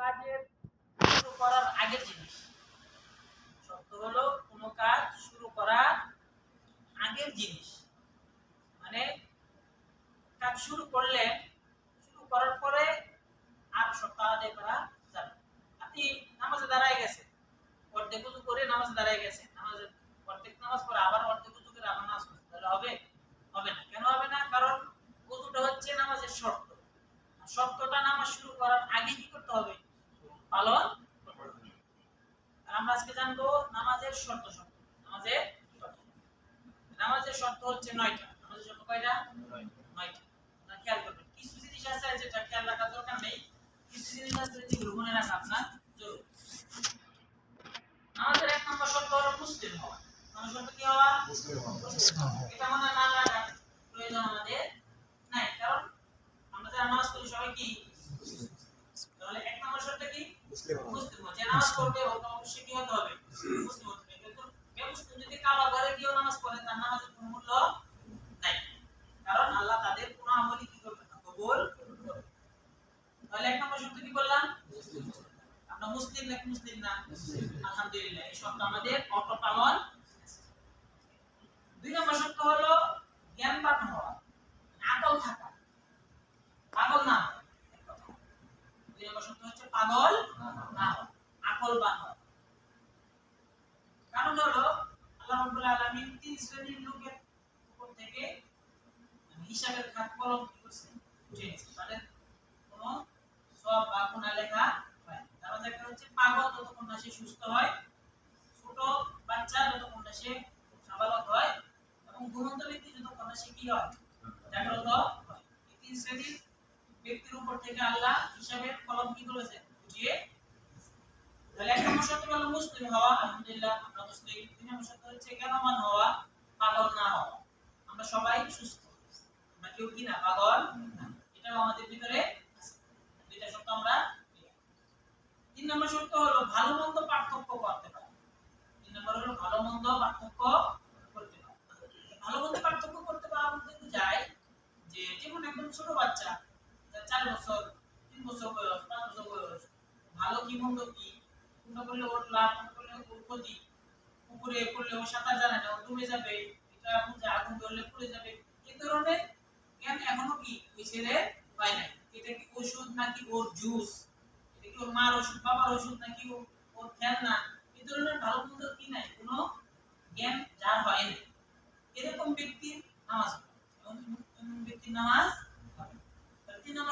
কাজের শুরু করার আগের জিনিস। শর্ত হলো কোনো কাজ শুরু করার আগের জিনিস। মানে কাজ শুরু করলে শুরু করার পরে আর শর্ত আদায় করা যাবে। আপনি নামাজে দাঁড়ায় গেছেন, অর্ধেক ওযু করে নামাজে দাঁড়ায় গেছেন, নামাজের অর্ধেক নামাজ পড়ে আবার অর্ধেক ওযু করে আবার নামাজ পড়ছেন, তাহলে হবে? হবে না। কেন হবে না? কারণ ওযুটা হচ্ছে নামাজের শর্ত। শর্তটা নামাজ শুরু করার আগে কি করতে হবে? পালন করতে হবে। আর আমরা আজকে জানবো নামাজের শর্ত শর্ত। নামাজের শর্ত হচ্ছে 9টা। নামাজের শর্ত কয়টা? 9টা। না খেয়াল করবেন। কিছু জিনিস আছে যেটা খেয়াল রাখার দরকার নেই। কিছু জিনিস আছে যেগুলো মনে রাখা আপনার জরুরি। আমাদের 1 নম্বর শর্ত হলো মুসলিম হওয়া। নামাজ শর্ত কি হওয়া? মুসলিম হওয়া। এটা মনে না রাখার প্রয়োজন আমাদের নাই, কারণ আমরা যারা নামাজ পড়ি সবাই কি মুসলিম। তাহলে 1 নম্বর শর্ত কি? মুসলিম হওয়া। যে নামাজ পড়বে ওটা অবশ্যই কি হতে হবে? মুসলিম হতে হবে। কিন্তু মুসলিম যদি কাবা ঘরে গিয়ে নামাজ পড়ে তার নামাজের কোনো মূল্য নাই, কারণ আল্লাহ তাদের কোনো আমলই কি করবে না, কবুল করবে না। তাহলে 1 নম্বর শর্ত কি বললাম? মুসলিম। আমরা মুসলিম নাকি মুসলিম না? আলহামদুলিল্লাহ, এই শর্ত আমাদের অটো পালন। 2 নম্বর শর্ত হলো জ্ঞানবান হওয়া, আকল থাকা, পাগল না হওয়া। 2 নম্বর শর্ত হচ্ছে পাগল না হওয়া, আকলবান হওয়া। কারণ হলো আল্লাহ রাব্বুল আলামিন 3 শ্রেণীর লোকের উপর থেকে হিসাবের খাত কলম কি করছেন? উঠিয়েছেন। তাদের কোনো সওয়াব বা গুনাহ লেখা হয় না। তার মধ্যে একটা হচ্ছে পাগল, যতক্ষণ না সে সুস্থ হয়; ছোট বাচ্চা, যতক্ষণ না সে সাবালক হয়; এবং ঘুমন্ত ব্যক্তি, যতক্ষণ না সে কি হয়? জাগ্রত হয়। এই 3 শ্রেণীর ব্যক্তির উপর থেকে আল্লাহ হিসাবের কলম কি করেছেন? উঠিয়ে। তাহলে 1 নম্বর শর্ত হলো মুসলিম হওয়া, আলহামদুলিল্লাহ আমরা মুসলিম। 2 নম্বর শর্ত হচ্ছে জ্ঞানবান হওয়া, পাগল না হওয়া। আমরা সবাই সুস্থ, আমরা কেউ কি না পাগল না, এটাও আমাদের ভিতরে আছে। দুইটা শর্ত আমরা। 3 নম্বর শর্ত হলো ভালো মন্দ পার্থক্য করতে পারা। 3 নম্বর হলো ভালো মন্দ পার্থক্য করতে পারা। ভালো মন্দ পার্থক্য করতে পারা বলতে বোঝায় যে যেমন একদম ছোট বাচ্চা, 4 বছর, 3 বছর বয়স, 5 বছর বয়স, ভালো কি মন্দ কি, কোনটা করলে ওর লাভ, কোনটা করলে ওর ক্ষতি, পুকুরে পড়লে ও সাঁতার জানে না, ও ডুবে যাবে, এটা বুঝে আগুন ধরলে পুড়ে যাবে, এই ধরনের জ্ঞান এখনো কি ওই ছেলে পায় নাই। এটা কি ওষুধ নাকি ওর জুস, এটা কি ওর মার ওষুধ, বাবার ওষুধ নাকি ওর খেলনা, এই ধরনের ভালো মন্দ কি নাই, কোনো জ্ঞান যার হয় না, এরকম ব্যক্তির নামাজ পড়ে। এমন ব্যক্তির নামাজ